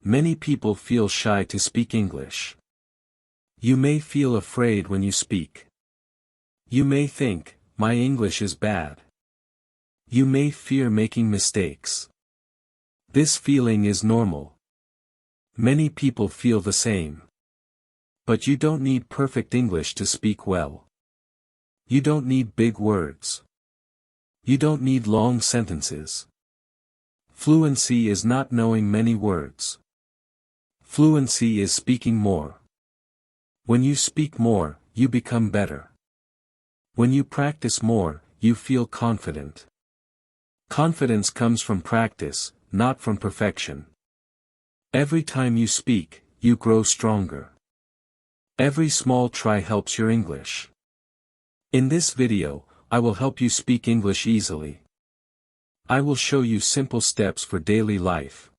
Many people feel shy to speak English. You may feel afraid when you speak. You may think, my English is bad. You may fear making mistakes. This feeling is normal. Many people feel the same. But you don't need perfect English to speak well. You don't need big words. You don't need long sentences. Fluency is not knowing many words. Fluency is speaking more. When you speak more, you become better. When you practice more, you feel confident. Confidence comes from practice, not from perfection. Every time you speak, you grow stronger. Every small try helps your English. In this video, I will help you speak English easily. I will show you simple steps for daily life.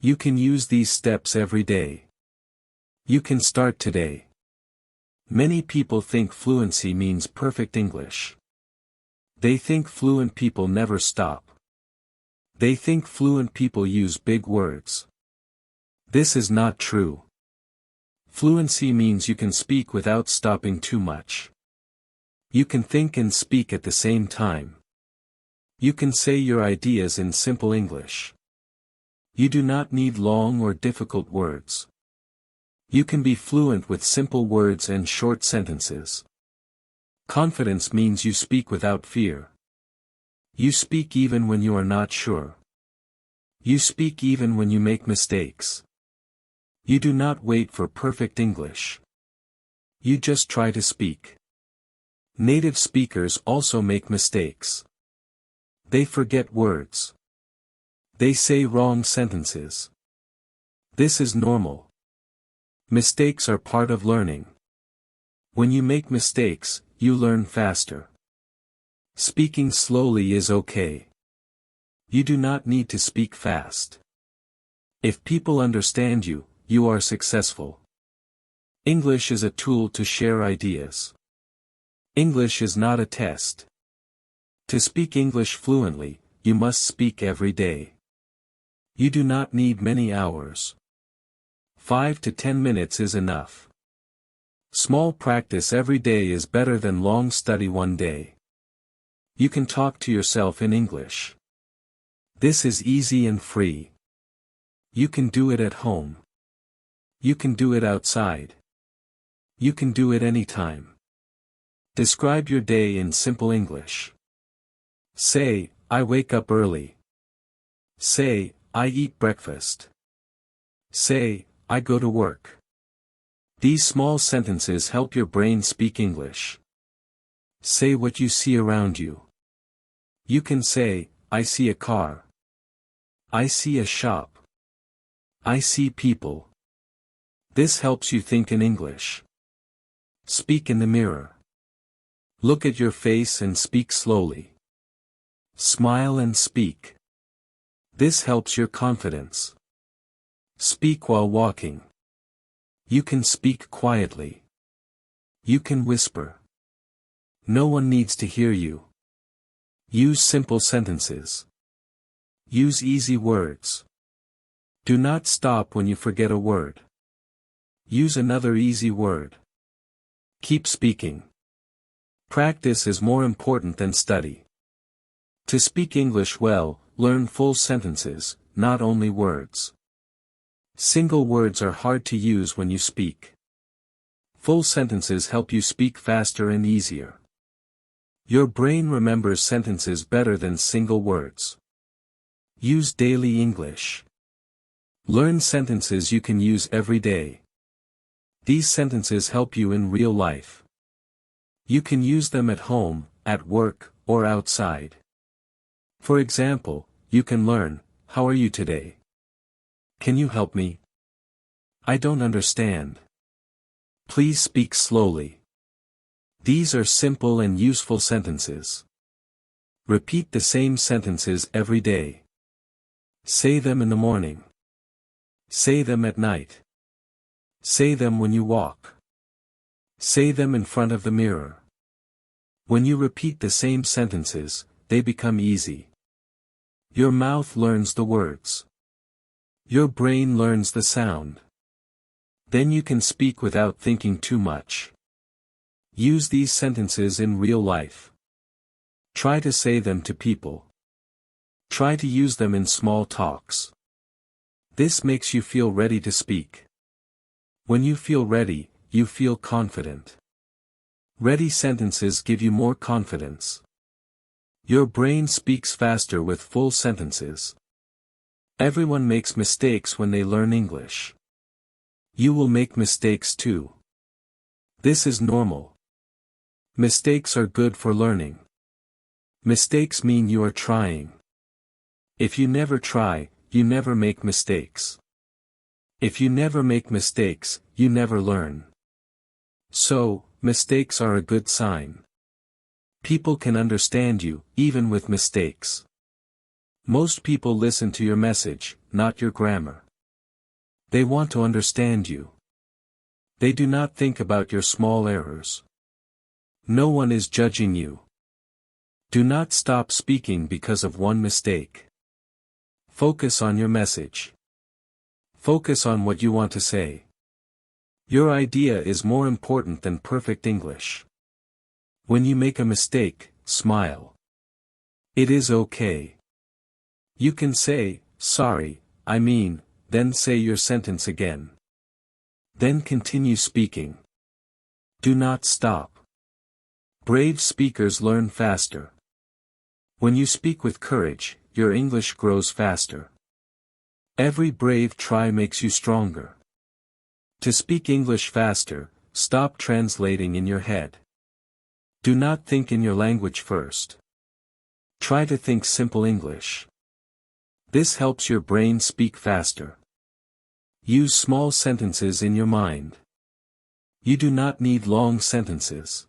You can use these steps every day. You can start today. Many people think fluency means perfect English. They think fluent people never stop. They think fluent people use big words. This is not true. Fluency means you can speak without stopping too much. You can think and speak at the same time. You can say your ideas in simple English. You do not need long or difficult words. You can be fluent with simple words and short sentences. Confidence means you speak without fear. You speak even when you are not sure. You speak even when you make mistakes. You do not wait for perfect English. You just try to speak. Native speakers also make mistakes. They forget words. They say wrong sentences. This is normal. Mistakes are part of learning. When you make mistakes, you learn faster. Speaking slowly is okay. You do not need to speak fast. If people understand you, you are successful. English is a tool to share ideas. English is not a test. To speak English fluently, you must speak every day. You do not need many hours. 5 to 10 minutes is enough. Small practice every day is better than long study one day. You can talk to yourself in English. This is easy and free. You can do it at home. You can do it outside. You can do it anytime. Describe your day in simple English. Say, I wake up early. Say, I eat breakfast. Say, I go to work. These small sentences help your brain speak English. Say what you see around you. You can say, I see a car. I see a shop. I see people. This helps you think in English. Speak in the mirror. Look at your face and speak slowly. Smile and speak. This helps your confidence. Speak while walking. You can speak quietly. You can whisper. No one needs to hear you. Use simple sentences. Use easy words. Do not stop when you forget a word. Use another easy word. Keep speaking. Practice is more important than study. To speak English well, learn full sentences, not only words. Single words are hard to use when you speak. Full sentences help you speak faster and easier. Your brain remembers sentences better than single words. Use daily English. Learn sentences you can use every day. These sentences help you in real life. You can use them at home, at work, or outside. For example, you can learn, how are you today? Can you help me? I don't understand. Please speak slowly. These are simple and useful sentences. Repeat the same sentences every day. Say them in the morning. Say them at night. Say them when you walk. Say them in front of the mirror. When you repeat the same sentences, they become easy. Your mouth learns the words. Your brain learns the sound. Then you can speak without thinking too much. Use these sentences in real life. Try to say them to people. Try to use them in small talks. This makes you feel ready to speak. When you feel ready, you feel confident. Ready sentences give you more confidence. Your brain speaks faster with full sentences. Everyone makes mistakes when they learn English. You will make mistakes too. This is normal. Mistakes are good for learning. Mistakes mean you are trying. If you never try, you never make mistakes. If you never make mistakes, you never learn. So, mistakes are a good sign. People can understand you, even with mistakes. Most people listen to your message, not your grammar. They want to understand you. They do not think about your small errors. No one is judging you. Do not stop speaking because of one mistake. Focus on your message. Focus on what you want to say. Your idea is more important than perfect English. When you make a mistake, smile. It is okay. You can say, sorry, then say your sentence again. Then continue speaking. Do not stop. Brave speakers learn faster. When you speak with courage, your English grows faster. Every brave try makes you stronger. To speak English faster, stop translating in your head. Do not think in your language first. Try to think simple English. This helps your brain speak faster. Use small sentences in your mind. You do not need long sentences.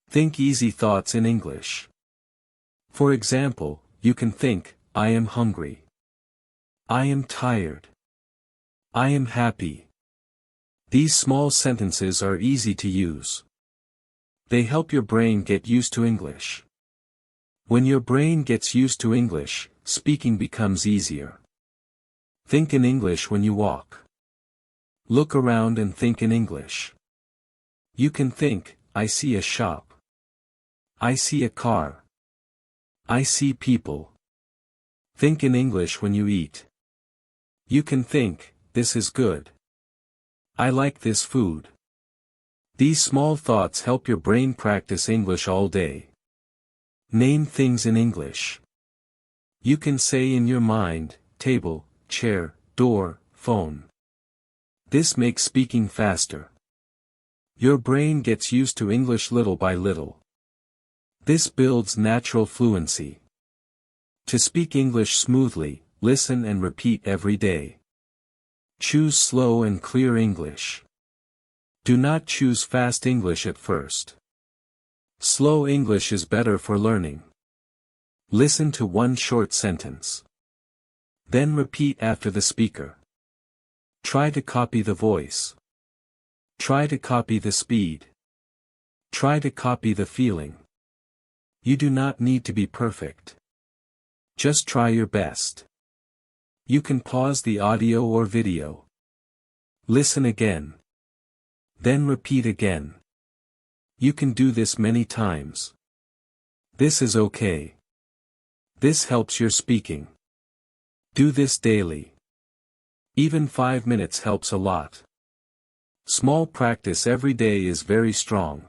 Think easy thoughts in English. For example, you can think, I am hungry. I am tired. I am happy. These small sentences are easy to use. They help your brain get used to English. When your brain gets used to English, speaking becomes easier. Think in English when you walk. Look around and think in English. You can think, I see a shop. I see a car. I see people. Think in English when you eat. You can think, this is good. I like this food. These small thoughts help your brain practice English all day. Name things in English. You can say in your mind, table, chair, door, phone. This makes speaking faster. Your brain gets used to English little by little. This builds natural fluency. To speak English smoothly, listen and repeat every day. Choose slow and clear English. Do not choose fast English at first. Slow English is better for learning. Listen to one short sentence. Then repeat after the speaker. Try to copy the voice. Try to copy the speed. Try to copy the feeling. You do not need to be perfect. Just try your best. You can pause the audio or video. Listen again. Then repeat again. You can do this many times. This is okay. This helps your speaking. Do this daily. Even 5 minutes helps a lot. Small practice every day is very strong.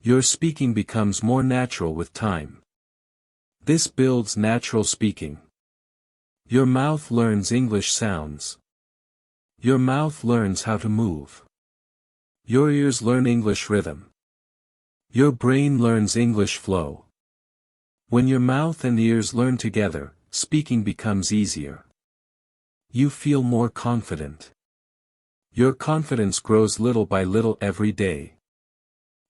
Your speaking becomes more natural with time. This builds natural speaking. Your mouth learns English sounds. Your mouth learns how to move. Your ears learn English rhythm. Your brain learns English flow. When your mouth and ears learn together, speaking becomes easier. You feel more confident. Your confidence grows little by little every day.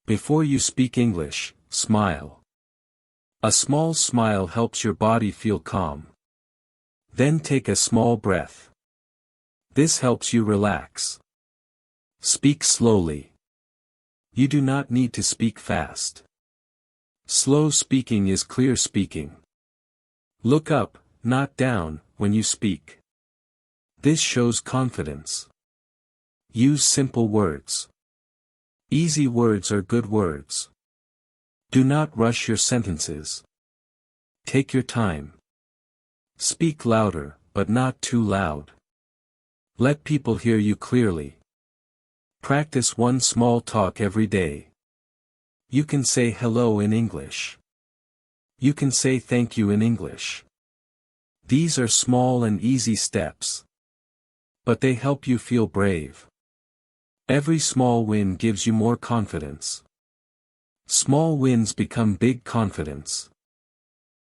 Before you speak English, smile. A small smile helps your body feel calm. Then take a small breath. This helps you relax. Speak slowly. You do not need to speak fast. Slow speaking is clear speaking. Look up, not down, when you speak. This shows confidence. Use simple words. Easy words are good words. Do not rush your sentences. Take your time. Speak louder, but not too loud. Let people hear you clearly. Practice one small talk every day. You can say hello in English. You can say thank you in English. These are small and easy steps. But they help you feel brave. Every small win gives you more confidence. Small wins become big confidence.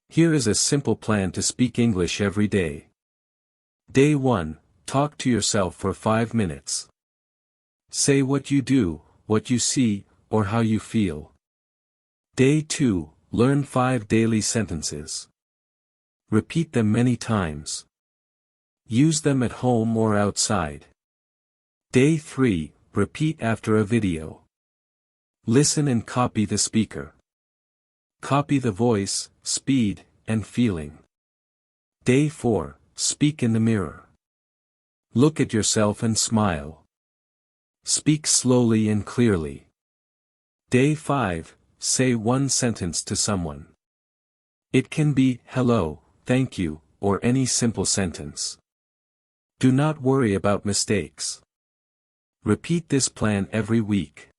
Here is a simple plan to speak English every day. Day 1, talk to yourself for 5 minutes. Say what you do, what you see, or how you feel. Day 2, learn 5 daily sentences. Repeat them many times. Use them at home or outside. Day 3, repeat after a video. Listen and copy the speaker. Copy the voice, speed, and feeling. Day 4, speak in the mirror. Look at yourself and smile. Speak slowly and clearly. Day 5, say one sentence to someone. It can be, hello, thank you, or any simple sentence. Do not worry about mistakes. Repeat this plan every week.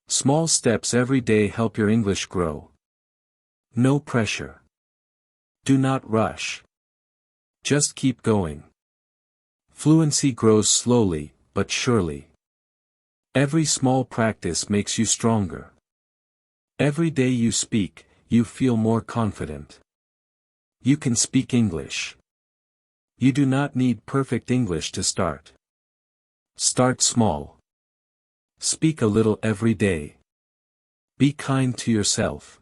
Small steps every day help your English grow. No pressure. Do not rush. Just keep going. Fluency grows slowly, but surely. Every small practice makes you stronger. Every day you speak, you feel more confident. You can speak English. You do not need perfect English to start. Start small. Speak a little every day. Be kind to yourself.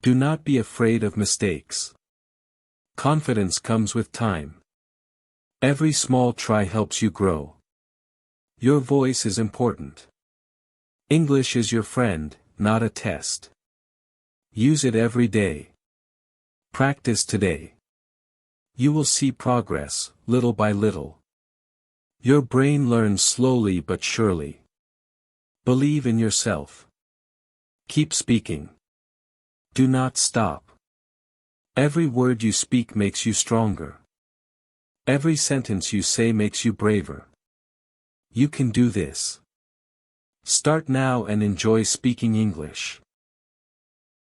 Do not be afraid of mistakes. Confidence comes with time. Every small try helps you grow. Your voice is important. English is your friend, not a test. Use it every day. Practice today. You will see progress, little by little. Your brain learns slowly but surely. Believe in yourself. Keep speaking. Do not stop. Every word you speak makes you stronger. Every sentence you say makes you braver. You can do this. Start now and enjoy speaking English.